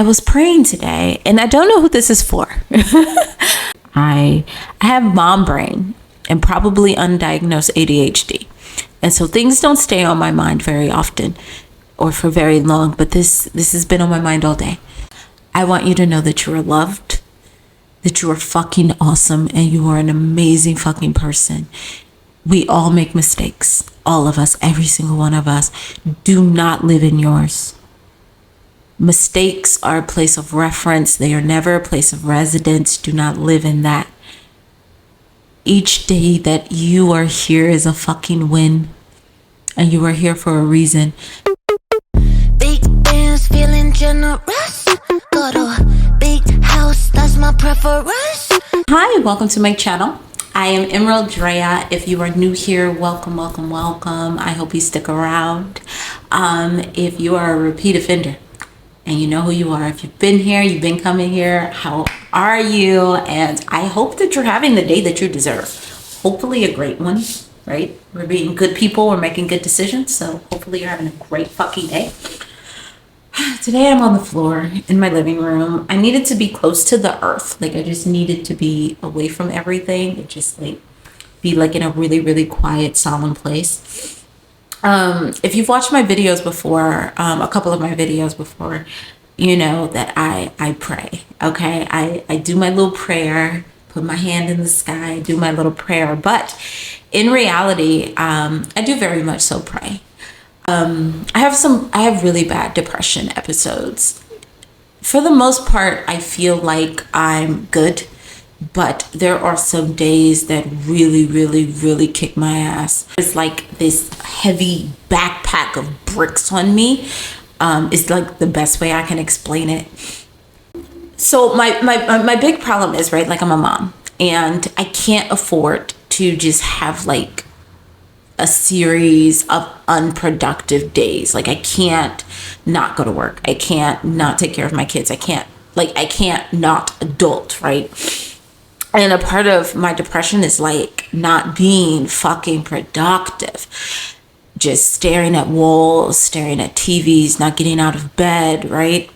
I was praying today, and I don't know who this is for. I have mom brain and probably undiagnosed ADHD. And so things don't stay on my mind very often or for very long, but this has been on my mind all day. I want you to know that you are loved, that you are fucking awesome, and you are an amazing fucking person. We all make mistakes. All of us, every single one of us. Do not live in yours. Mistakes are a place of reference. They are never a place of residence. Do not live in that. Each day that you are here is a fucking win. And you are here for a reason. Big bands feeling generous. Got a big house, that's my preference. Hi, welcome to my channel. I am Emerald Drea. If you are new here, welcome, welcome, welcome. I hope you stick around. If you are a repeat offender and you know who you are, if you've been here, you've been coming here, how are you? And I hope that you're having the day that you deserve. Hopefully a great one, right? We're being good people, we're making good decisions. So hopefully you're having a great fucking day. Today I'm on the floor in my living room. I needed to be close to the earth. Like I just needed to be away from everything and just like be like in a really, really quiet, solemn place. If you've watched my videos before, a couple of my videos before, you know that I pray, okay? I do my little prayer, put my hand in the sky, do my little prayer. But in reality, I do very much so pray. I have really bad depression episodes. For the most part, I feel like I'm good, but there are some days that really, really, really kick my ass. It's like this heavy backpack of bricks on me. It's like the best way I can explain it. So my big problem is, right, like I'm a mom and I can't afford to just have like a series of unproductive days. Like I can't not go to work. I can't not take care of my kids. I can't not adult, right? And a part of my depression is like not being fucking productive. Just staring at walls, staring at TVs, not getting out of bed, right?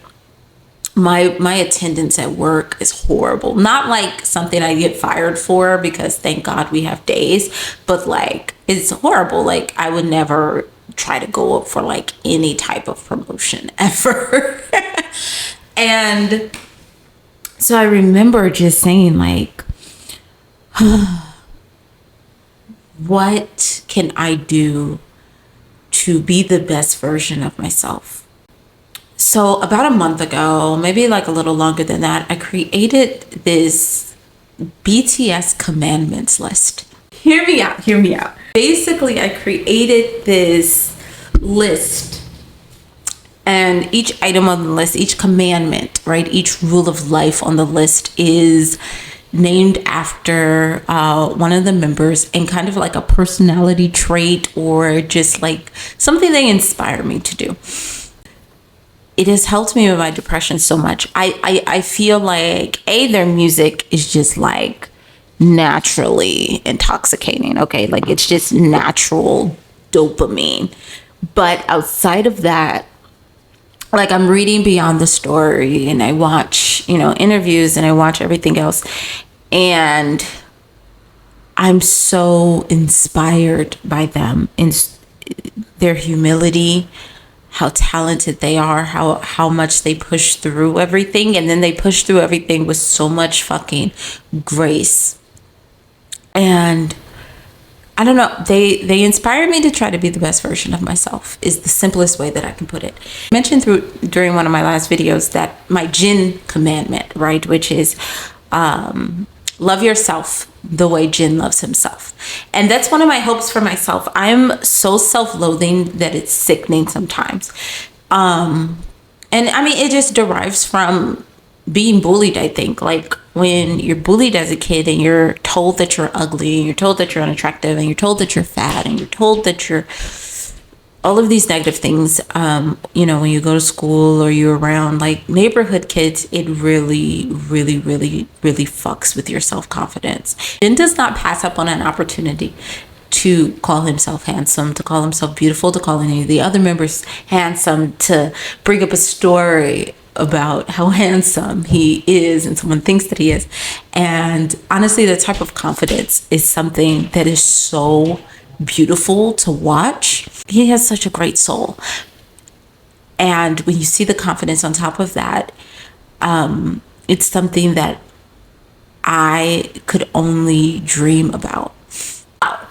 My attendance at work is horrible. Not like something I get fired for, because thank God we have days, but like it's horrible. Like I would never try to go up for like any type of promotion ever. And so I remember just saying like, what can I do to be the best version of myself? So about a month ago, maybe like a little longer than that, I created this BTS Commandments list. Hear me out, hear me out. Basically, I created this list, and each item on the list, each commandment, right, each rule of life on the list is named after one of the members and kind of like a personality trait or just like something they inspire me to do. It has helped me with my depression so much. I feel like their music is just like naturally intoxicating, okay? Like it's just natural dopamine. But outside of that, like I'm reading beyond the story and I watch, interviews and I watch everything else. And I'm so inspired by them in their humility, how talented they are, how much they push through everything. And then they push through everything with so much fucking grace. And I don't know, they inspire me to try to be the best version of myself is the simplest way that I can put it. I mentioned during one of my last videos that my Jin commandment, right, which is love yourself the way Jin loves himself. And that's one of my hopes for myself. I'm so self-loathing that it's sickening sometimes. And I mean, it just derives from being bullied, I think. Like when you're bullied as a kid and you're told that you're ugly, and you're told that you're unattractive, and you're told that you're fat, and you're told that you're all of these negative things, when you go to school or you're around like neighborhood kids, it really, really, really, really fucks with your self-confidence. Jin does not pass up on an opportunity to call himself handsome, to call himself beautiful, to call any of the other members handsome, to bring up a story about how handsome he is and someone thinks that he is. And honestly, the type of confidence is something that is so beautiful to watch. He has such a great soul. And when you see the confidence on top of that, it's something that I could only dream about.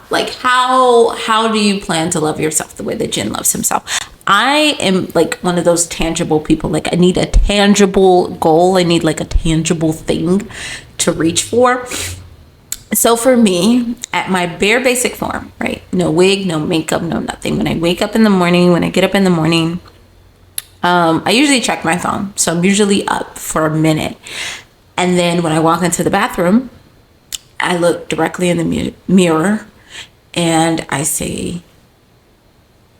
Like, how do you plan to love yourself the way that Jin loves himself? I am like one of those tangible people. Like, I need a tangible goal. I need like a tangible thing to reach for. So for me, at my bare basic form, right? No wig, no makeup, no nothing. When I wake up in the morning, when I get up in the morning, I usually check my phone. So I'm usually up for a minute. And then when I walk into the bathroom, I look directly in the mirror and I say,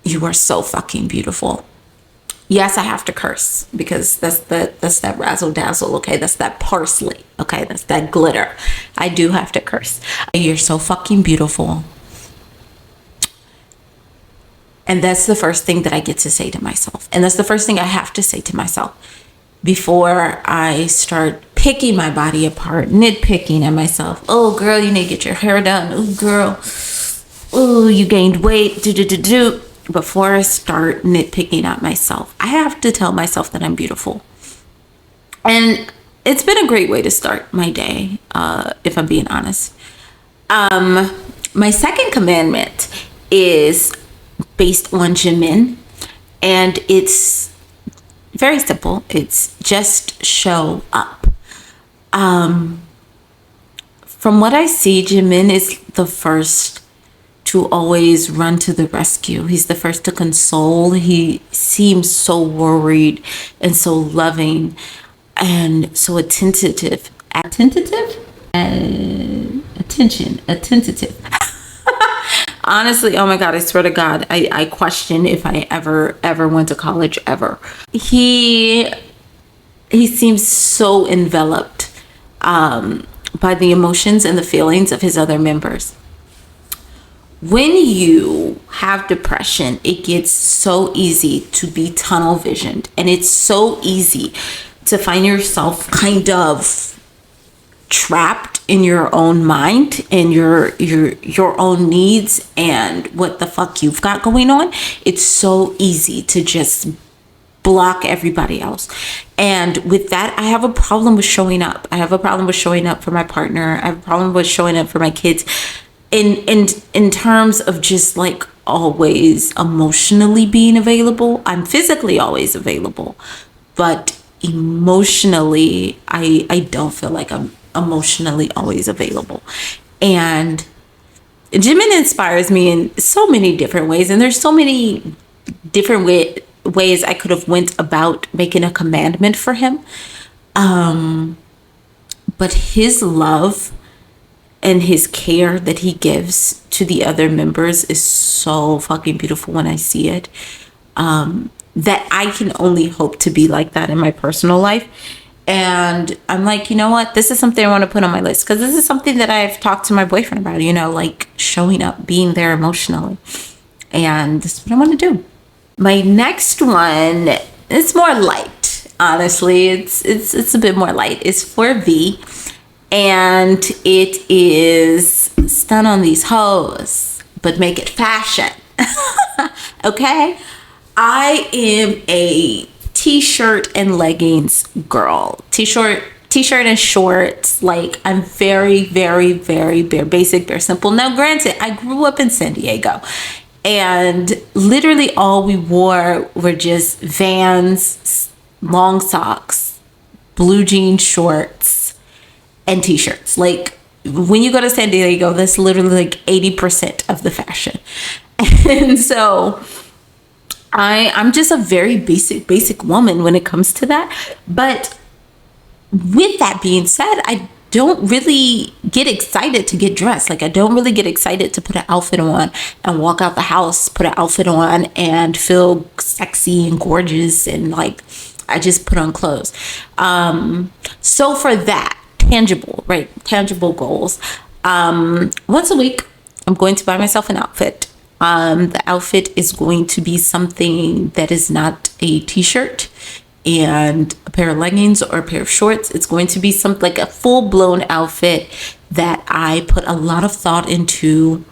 "You are so fucking beautiful." Yes, I have to curse because that's that razzle dazzle. Okay, that's that parsley. Okay, that's that glitter. I do have to curse. You're so fucking beautiful. And that's the first thing that I get to say to myself. And that's the first thing I have to say to myself before I start picking my body apart, nitpicking at myself. "Oh, girl, you need to get your hair done. Oh, girl. Oh, you gained weight. Do. Before I start nitpicking at myself, I have to tell myself that I'm beautiful. And it's been a great way to start my day, if I'm being honest. My second commandment is based on Jimin, and it's very simple. It's just show up. From what I see, Jimin is the first to always run to the rescue. He's the first to console. He seems so worried and so loving and so attentive. Attentive. Honestly, oh my God, I swear to God, I question if I ever went to college ever. He seems so enveloped by the emotions and the feelings of his other members. When you have depression, it gets so easy to be tunnel visioned, and it's so easy to find yourself kind of trapped in your own mind and your own needs and what the fuck you've got going on. It's so easy to just block everybody else. And with that, I have a problem with showing up. I have a problem with showing up for my partner. I have a problem with showing up for my kids. In terms of just like always emotionally being available. I'm physically always available, but emotionally, I don't feel like I'm emotionally always available. And Jimin inspires me in so many different ways, and there's so many different ways I could have went about making a commandment for him. But his love and his care that he gives to the other members is so fucking beautiful when I see it. That I can only hope to be like that in my personal life. And I'm like, you know what? This is something I want to put on my list, because this is something that I've talked to my boyfriend about, like showing up, being there emotionally. And this is what I want to do. My next one, it's more light. Honestly, it's a bit more light. It's for V. And it is stun on these hoes, but make it fashion. Okay? I am a t-shirt and leggings girl. T-shirt and shorts. Like, I'm very, very, very bare basic, bare simple. Now, granted, I grew up in San Diego, and literally all we wore were just Vans, long socks, blue jean shorts, and t-shirts. Like, when you go to San Diego, that's literally like 80% of the fashion. And so I'm just a very basic woman when it comes to that. But with that being said, I don't really get excited to get dressed. Like, I don't really get excited to put an outfit on and walk out the house, put an outfit on and feel sexy and gorgeous, and like, I just put on clothes. So for that, tangible goals. Once a week, I'm going to buy myself an outfit. The outfit is going to be something that is not a t-shirt. and a pair of leggings or a pair of shorts. It's going to be something like a full-blown outfit that I put a lot of thought into.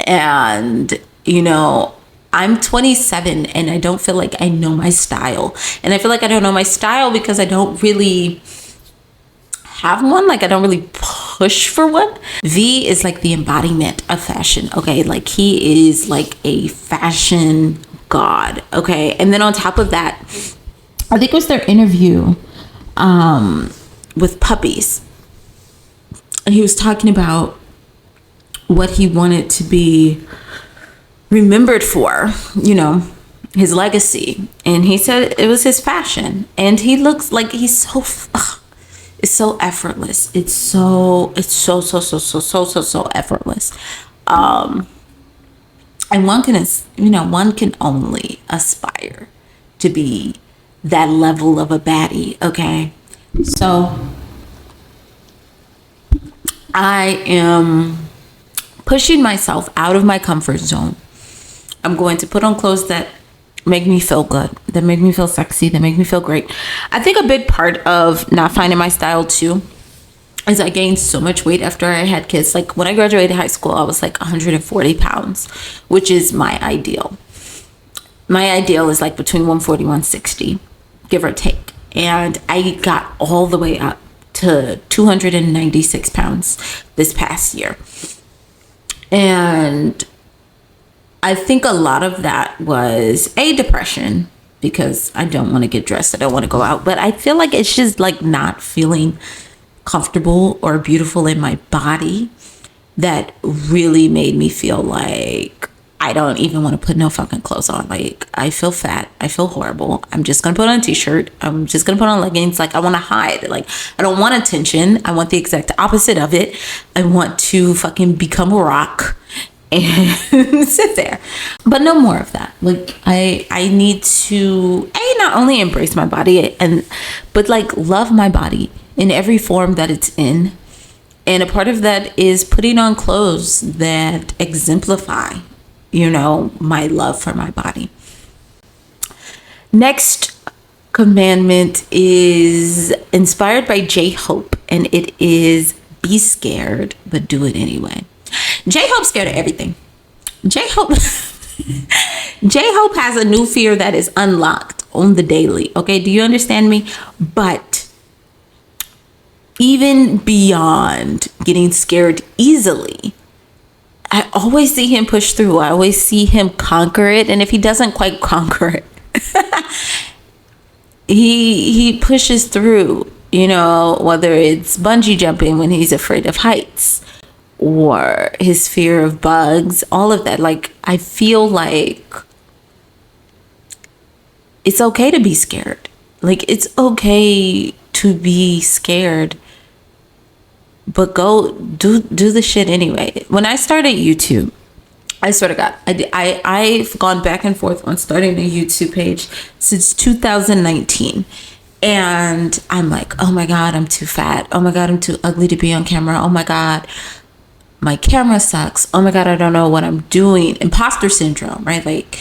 And, you know, I'm 27 and I don't feel like I know my style. And I feel like I don't know my style because I don't really have one. Like, I don't really push for one. V is like the embodiment of fashion. Okay. Like, he is like a fashion god. Okay. And then on top of that, I think it was their interview with Puppies. And he was talking about what he wanted to be remembered for, you know, his legacy. And he said it was his fashion. And he looks like he's so, it's so effortless. It's so effortless. And one can, you know, one can only aspire to be that level of a baddie. Okay. So I am pushing myself out of my comfort zone. I'm going to put on clothes that make me feel good, that make me feel sexy, that make me feel great. I think a big part of not finding my style too is I gained so much weight after I had kids. Like, when I graduated high school, I was like 140 pounds, which is my ideal. My ideal is like between 140, 160, give or take. And I got all the way up to 296 pounds this past year. And I think a lot of that was depression, because I don't want to get dressed. I don't want to go out. But I feel like it's just like not feeling comfortable or beautiful in my body that really made me feel like I don't even want to put no fucking clothes on. Like, I feel fat. I feel horrible. I'm just going to put on a t-shirt. I'm just going to put on leggings. Like, I want to hide. Like, I don't want attention. I want the exact opposite of it. I want to fucking become a rock and sit there. But no more of that. Like, I need to not only embrace my body but like love my body in every form that it's in. And a part of that is putting on clothes that exemplify, you know, my love for my body. Next commandment is inspired by J-Hope, and it is be scared, but do it anyway. J-Hope's scared of everything. J-Hope has a new fear that is unlocked on the daily. Okay, do you understand me? But even beyond getting scared easily, I always see him push through. I always see him conquer it. And if he doesn't quite conquer it, he pushes through, you know, whether it's bungee jumping when he's afraid of heights or his fear of bugs, all of that. Like, I feel like it's okay to be scared. Like, it's okay to be scared, but go do the shit anyway. When I started YouTube, I swear to God, I've gone back and forth on starting a YouTube page since 2019. And I'm like, oh my God, I'm too fat. Oh my God, I'm too ugly to be on camera. Oh my God, my camera sucks. Oh my God, I don't know what I'm doing. Imposter syndrome, right? Like,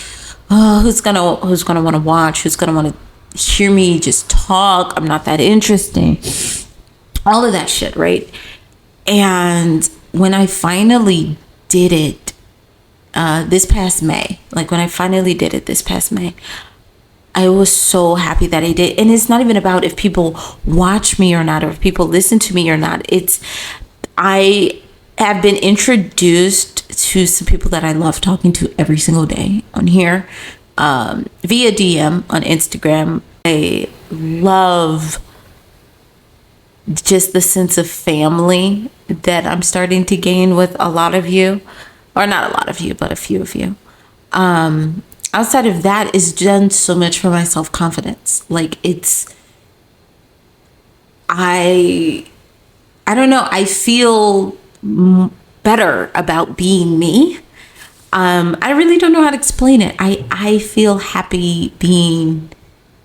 oh, who's gonna want to watch? Who's gonna want to hear me just talk? I'm not that interesting. All of that shit, right? And when I finally did it this past May, I was so happy that I did. And it's not even about if people watch me or not, or if people listen to me or not. I have been introduced to some people that I love talking to every single day on here, via DM on Instagram. I love just the sense of family that I'm starting to gain with a lot of you, or not a lot of you, but a few of you. Outside of that, it's done so much for my self-confidence. Like, I don't know. I feel better about being me. I really don't know how to explain it. I feel happy being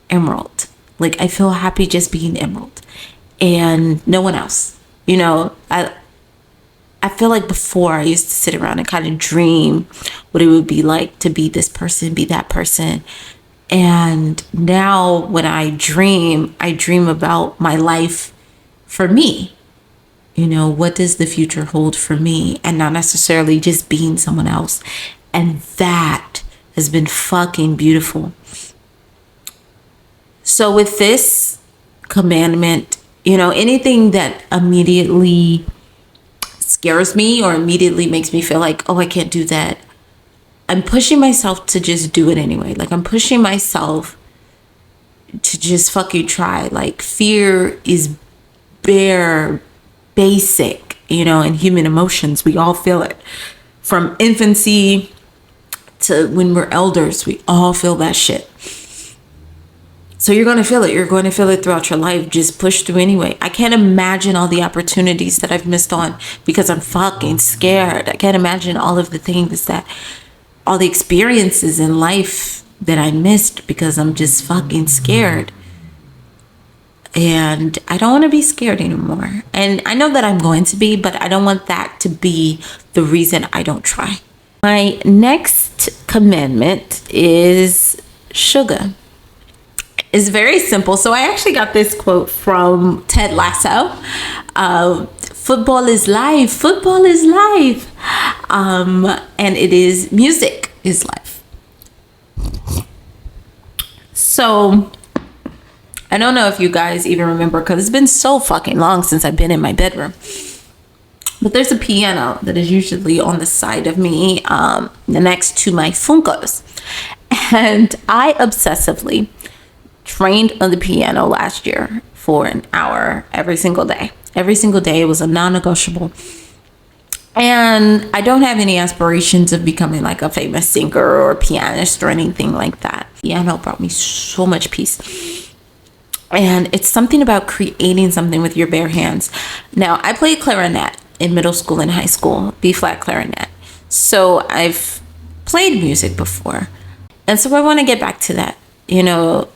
Emerald. Like, I feel happy just being Emerald and no one else. You know, I feel like before I used to sit around and kind of dream what it would be like to be this person, be that person. And now when I dream about my life for me. You know, what does the future hold for me, and not necessarily just being someone else. And that has been fucking beautiful. So with this commandment, you know, anything that immediately scares me or immediately makes me feel like, oh, I can't do that, I'm pushing myself to just do it anyway. Like, I'm pushing myself to just fucking try. Like, fear is basic, you know, in human emotions. We all feel it. From infancy to when we're elders, we all feel that shit. So you're going to feel it. You're going to feel it throughout your life. Just push through anyway. I can't imagine all the opportunities that I've missed on because I'm fucking scared. I can't imagine all of the things that, all the experiences in life that I missed because I'm just fucking scared. And I don't want to be scared anymore. And I know that I'm going to be, but I don't want that to be the reason I don't try. My next commandment is sugar. It's very simple. So I actually got this quote from Ted Lasso. Football is life. Football is life. And it is music is life. So I don't know if you guys even remember, because it's been so fucking long since I've been in my bedroom. But there's a piano that is usually on the side of me, next to my Funkos. And I obsessively trained on the piano last year for an hour every single day. Every single day. It was a non-negotiable. And I don't have any aspirations of becoming like a famous singer or pianist or anything like that. Piano brought me so much peace. And it's something about creating something with your bare hands. Now, I played clarinet in middle school and high school, B-flat clarinet. So I've played music before. And so I want to get back to that. You know,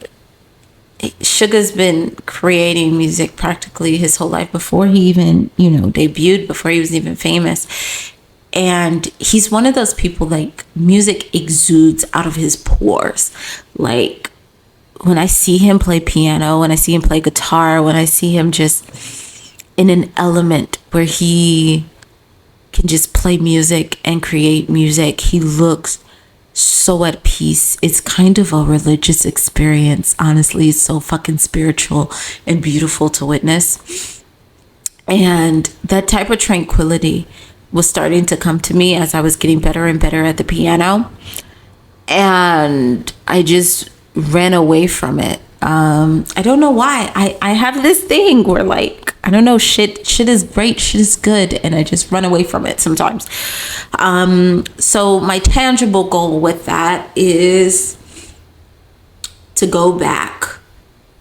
Suga's been creating music practically his whole life before he even, you know, debuted, before he was even famous. And he's one of those people, like, music exudes out of his pores. Like, when I see him play piano, when I see him play guitar, when I see him just in an element where he can just play music and create music, he looks so at peace. It's kind of a religious experience, honestly. It's so fucking spiritual and beautiful to witness. And that type of tranquility was starting to come to me as I was getting better and better at the piano. And I just ran away from it. I don't know why. I have this thing where, like, I don't know, shit is great, shit is good, and I just run away from it sometimes. So my tangible goal with that is to go back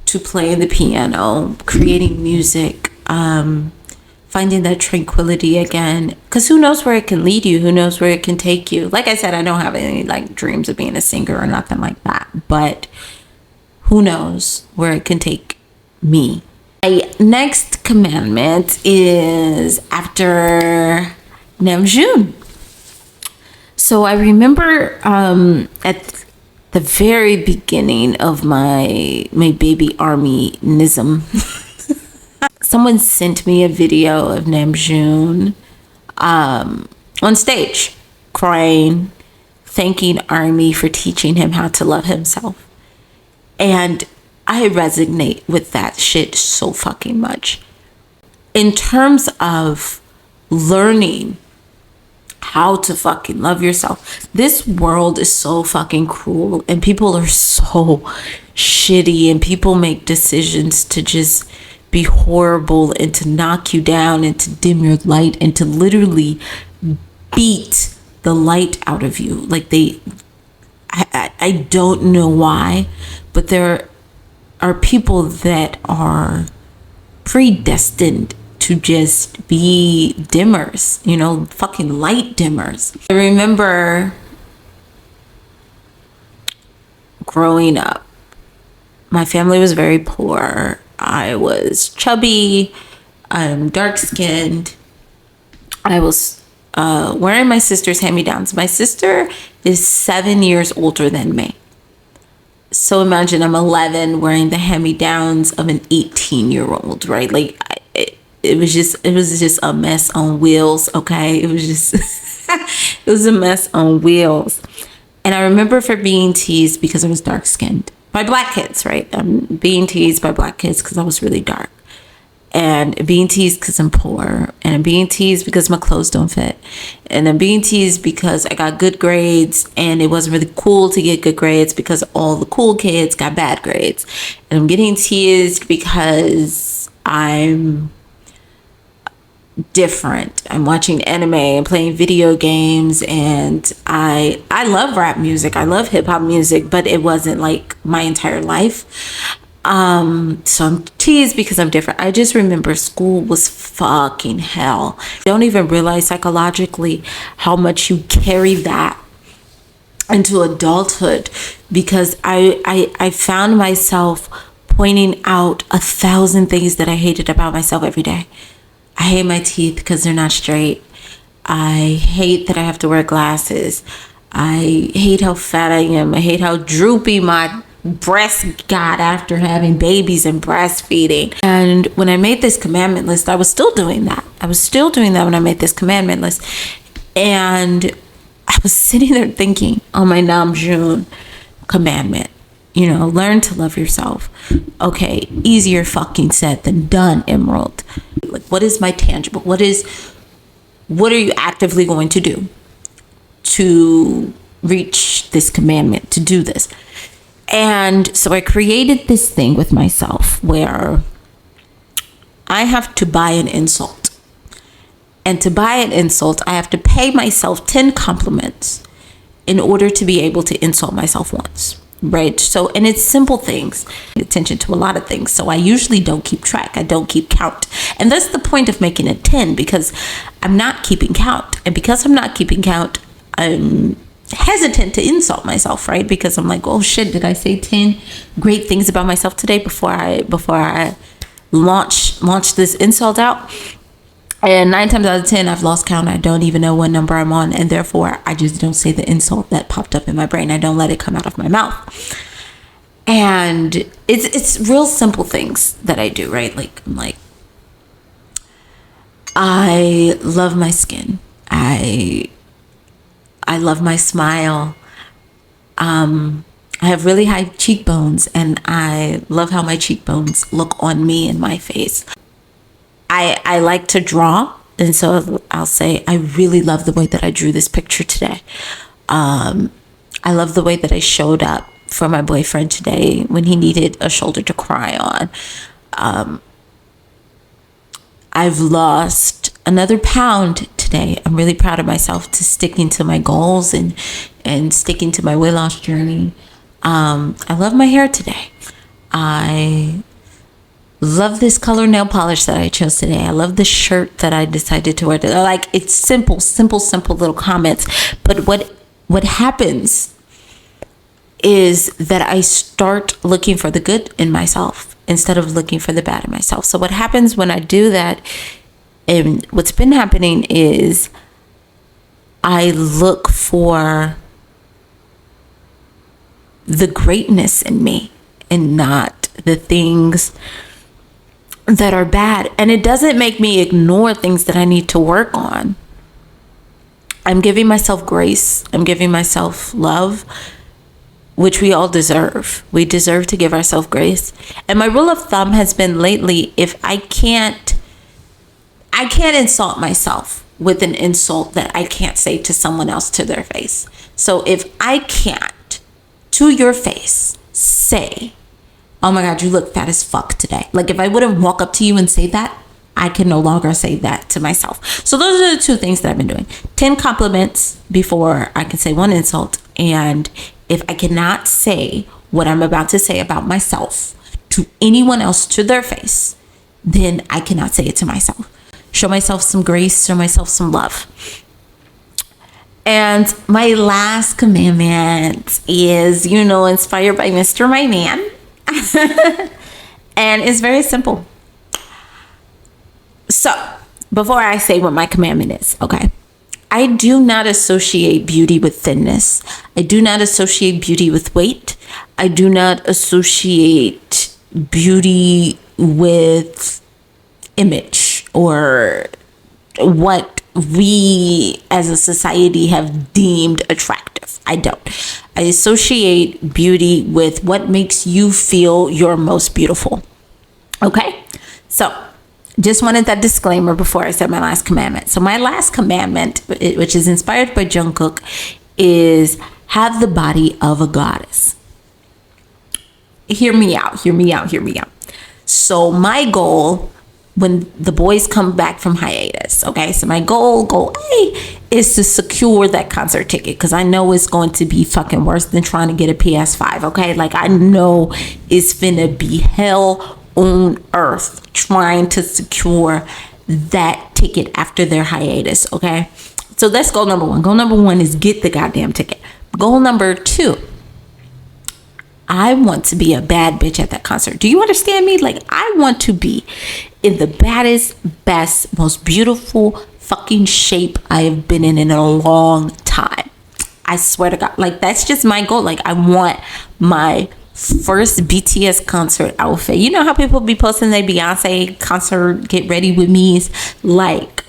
to playing the piano, creating music, finding that tranquility again, because who knows where it can lead you, who knows where it can take you. Like I said, I don't have any like dreams of being a singer or nothing like that, but who knows where it can take me. My next commandment is after Namjoon. So I remember at the very beginning of my baby army-nism, someone sent me a video of Namjoon on stage, crying, thanking Army for teaching him how to love himself. And I resonate with that shit so fucking much. In terms of learning how to fucking love yourself, this world is so fucking cruel, and people are so shitty, and people make decisions to just be horrible and to knock you down and to dim your light and to literally beat the light out of you. Like I don't know why, but there are people that are predestined to just be dimmers, you know, fucking light dimmers. I remember growing up, my family was very poor. I was chubby, I'm dark skinned. I was wearing my sister's hand-me-downs. My sister is 7 years older than me. So imagine I'm 11 wearing the hand-me-downs of an 18-year-old, right? Like it was just a mess on wheels, okay? It was just it was a mess on wheels. And I remember for being teased because I was dark skinned by black kids, right? I'm being teased by black kids because I was really dark. And being teased because I'm poor. And I'm being teased because my clothes don't fit. And I'm being teased because I got good grades and it wasn't really cool to get good grades because all the cool kids got bad grades. And I'm getting teased because I'm different. I'm watching anime and playing video games, and I love rap music. I love hip hop music, but it wasn't like my entire life. So I'm teased because I'm different. I just remember school was fucking hell. Don't even realize psychologically how much you carry that into adulthood, because I found myself pointing out 1,000 things that I hated about myself every day. I hate my teeth because they're not straight. I hate that I have to wear glasses. I hate how fat I am. I hate how droopy my breasts got after having babies and breastfeeding. And when I made this commandment list, I was still doing that. I was still doing that when I made this commandment list. And I was sitting there thinking on my Namjoon commandment, learn to love yourself. Okay, easier fucking said than done, Emerald. Like, what is my tangible? What are you actively going to do to reach this commandment, to do this? And so I created this thing with myself where I have to buy an insult. And to buy an insult, I have to pay myself 10 compliments in order to be able to insult myself once. Right. So, and it's simple things, attention to a lot of things. So I usually don't keep track. I don't keep count. And that's the point of making it 10, because I'm not keeping count. And because I'm not keeping count, I'm hesitant to insult myself, right? Because I'm like, oh shit, did I say 10 great things about myself today before I launch this insult out? And 9 times out of 10, I've lost count. I don't even know what number I'm on. And therefore, I just don't say the insult that popped up in my brain. I don't let it come out of my mouth. And it's real simple things that I do, right? Like, I love my skin. I love my smile. I have really high cheekbones, and I love how my cheekbones look on me and my face. I like to draw, and so I'll say I really love the way that I drew this picture today. I love the way that I showed up for my boyfriend today when he needed a shoulder to cry on. I've lost another pound today. I'm really proud of myself to sticking to my goals and sticking to my weight loss journey. I love my hair today. I love this color nail polish that I chose today. I love the shirt that I decided to wear today. Like, it's simple little comments. But what happens is that I start looking for the good in myself instead of looking for the bad in myself. So what happens when I do that, and what's been happening, is I look for the greatness in me and not the things that are bad. And it doesn't make me ignore things that I need to work on. I'm giving myself grace. I'm giving myself love, which we all deserve. We deserve to give ourselves grace. And my rule of thumb has been lately, if I can't insult myself with an insult that I can't say to someone else to their face. So if I can't, to your face, say, oh my God, you look fat as fuck today. Like, if I wouldn't walk up to you and say that, I can no longer say that to myself. So those are the two things that I've been doing. 10 compliments before I can say one insult. And if I cannot say what I'm about to say about myself to anyone else to their face, then I cannot say it to myself. Show myself some grace, show myself some love. And my last commandment is, inspired by Mr. My Man. And it's very simple. So before I say what my commandment is, okay, I do not associate beauty with thinness. I do not associate beauty with weight. I do not associate beauty with image or what we as a society have deemed attractive. I don't. I associate beauty with what makes you feel your most beautiful. Okay? So, just wanted that disclaimer before I said my last commandment. So my last commandment, which is inspired by Jungkook, is have the body of a goddess. Hear me out. So my goal when the boys come back from hiatus, okay? So my goal A, is to secure that concert ticket because I know it's going to be fucking worse than trying to get a PS5, okay? Like I know it's finna be hell on earth trying to secure that ticket after their hiatus, okay? So that's goal number one. Goal number one is get the goddamn ticket. Goal number two, I want to be a bad bitch at that concert. Do you understand me? Like I want to be in the baddest, best, most beautiful fucking shape I have been in a long time. I swear to God, like that's just my goal. Like I want my first BTS concert outfit. You know how people be posting their Beyonce concert get ready with me's? Like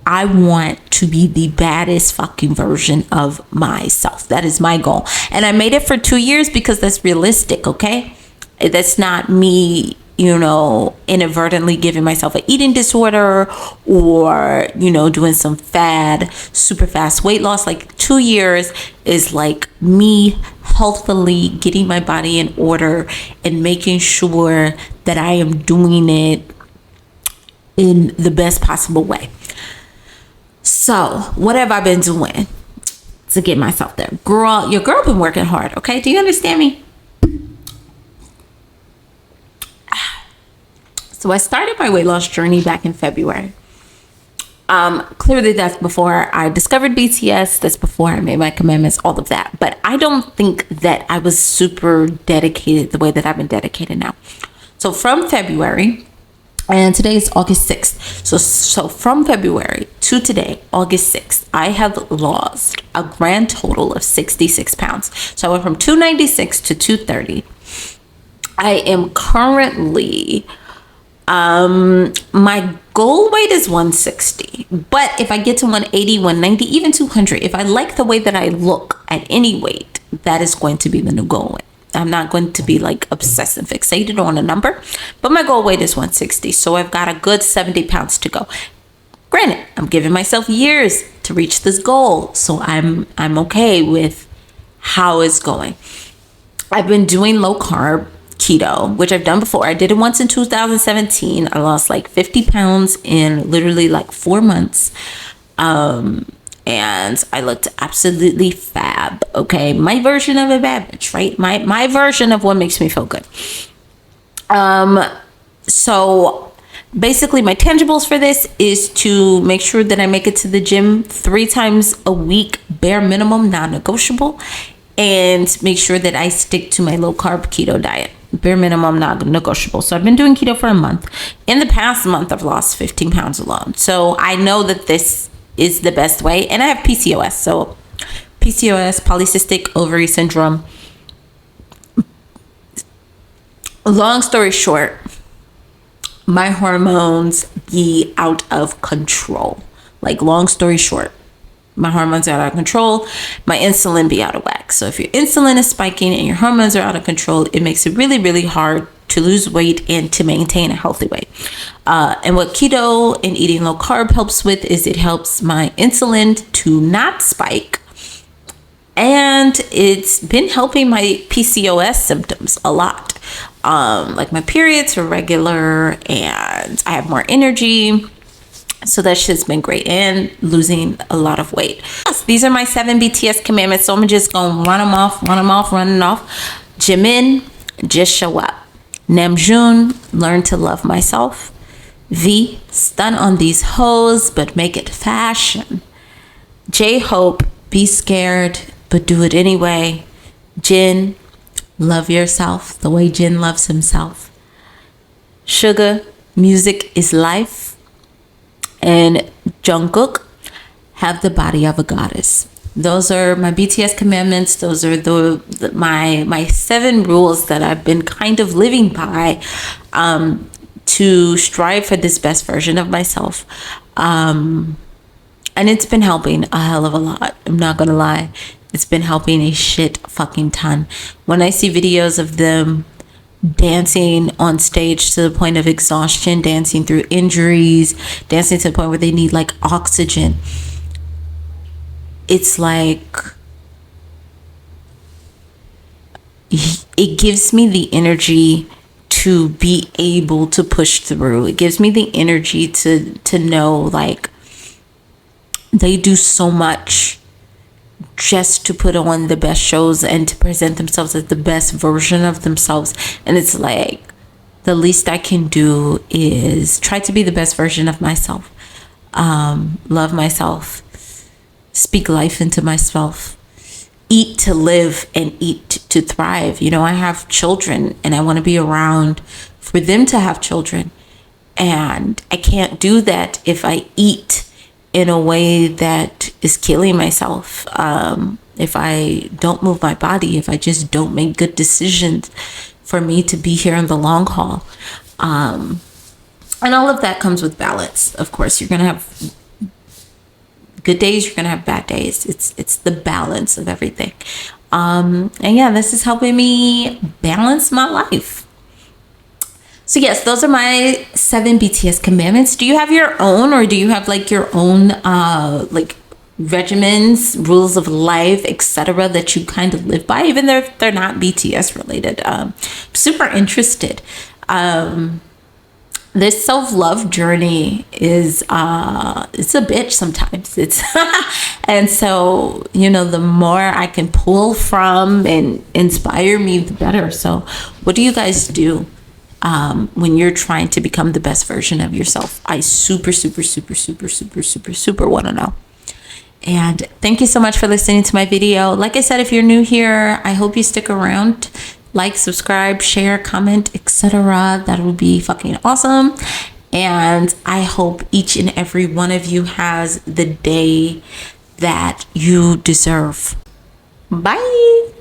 I want to be the baddest fucking version of myself. That is my goal. And I made it for 2 years because that's realistic, okay? That's not me, you know, inadvertently giving myself an eating disorder or, you know, doing some super fast weight loss. Like 2 years is like me healthfully getting my body in order and making sure that I am doing it in the best possible way. So what have I been doing to get myself there? Girl, your girl been working hard, okay? Do you understand me? So I started my weight loss journey back in February. Clearly that's before I discovered BTS. That's before I made my commandments, all of that. But I don't think that I was super dedicated the way that I've been dedicated now. So from February, and today is August 6th. So from February to today, August 6th, I have lost a grand total of 66 pounds. So I went from 296 to 230. I am currently, my goal weight is 160. But if I get to 180, 190, even 200, if I like the way that I look at any weight, that is going to be the new goal weight. I'm not going to be like obsessed and fixated on a number, but my goal weight is 160. So I've got a good 70 pounds to go. Granted, I'm giving myself years to reach this goal. So I'm okay with how it's going. I've been doing low carb keto, which I've done before. I did it once in 2017. I lost like 50 pounds in literally like 4 months. And I looked absolutely fab. Okay, my version of a bad bitch, right? My version of what makes me feel good. So basically my tangibles for this is to make sure that I make it to the gym 3 times a week, bare minimum, non-negotiable, and make sure that I stick to my low carb keto diet, bare minimum, non-negotiable. So I've been doing keto for a month. In the past month, I've lost 15 pounds alone. So I know that this is the best way. And I have PCOS. So PCOS, polycystic ovary syndrome. Long story short, my hormones be out of control. Like long story short, my hormones are out of control. My insulin be out of whack. So if your insulin is spiking and your hormones are out of control, it makes it really, really hard to lose weight and to maintain a healthy weight. And what keto and eating low carb helps with is it helps my insulin to not spike. And it's been helping my PCOS symptoms a lot. Like my periods are regular and I have more energy. So that shit's been great, and losing a lot of weight. These are my 7 BTS commandments. So I'm just going to run them off. Jimin, just show up. Namjoon, learn to love myself. V, stun on these hoes, but make it fashion. J-Hope, be scared, but do it anyway. Jin, love yourself the way Jin loves himself. Sugar, music is life. And Jungkook, have the body of a goddess. Those are my BTS commandments. Those are my 7 rules that I've been kind of living by, to strive for this best version of myself. And it's been helping a hell of a lot. I'm not gonna lie. It's been helping a shit fucking ton. When I see videos of them dancing on stage to the point of exhaustion, dancing through injuries, dancing to the point where they need like oxygen, it's like it gives me the energy to be able to push through. It gives me the energy to know like they do so much just to put on the best shows and to present themselves as the best version of themselves. And it's like the least I can do is try to be the best version of myself, love myself, speak life into myself, eat to live and eat to thrive. You know, I have children and I want to be around for them to have children, and I can't do that if I eat in a way that is killing myself. If I don't move my body, if I just don't make good decisions for me to be here in the long haul. And all of that comes with balance. Of course, you're going to have good days, you're going to have bad days. It's the balance of everything. And yeah, this is helping me balance my life. So yes, those are my 7 BTS commandments. Do you have your own, or do you have like your own like regimens, rules of life, etc., that you kind of live by, even though they're not BTS related? Super interested. This self-love journey is it's a bitch sometimes. It's and so, you know, the more I can pull from and inspire me, the better. So what do you guys do when you're trying to become the best version of yourself? I super want to know. And thank you so much for listening to my video. Like I said, if you're new here, I hope you stick around. Like, subscribe, share, comment, etc. That would be fucking awesome. And I hope each and every one of you has the day that you deserve. Bye.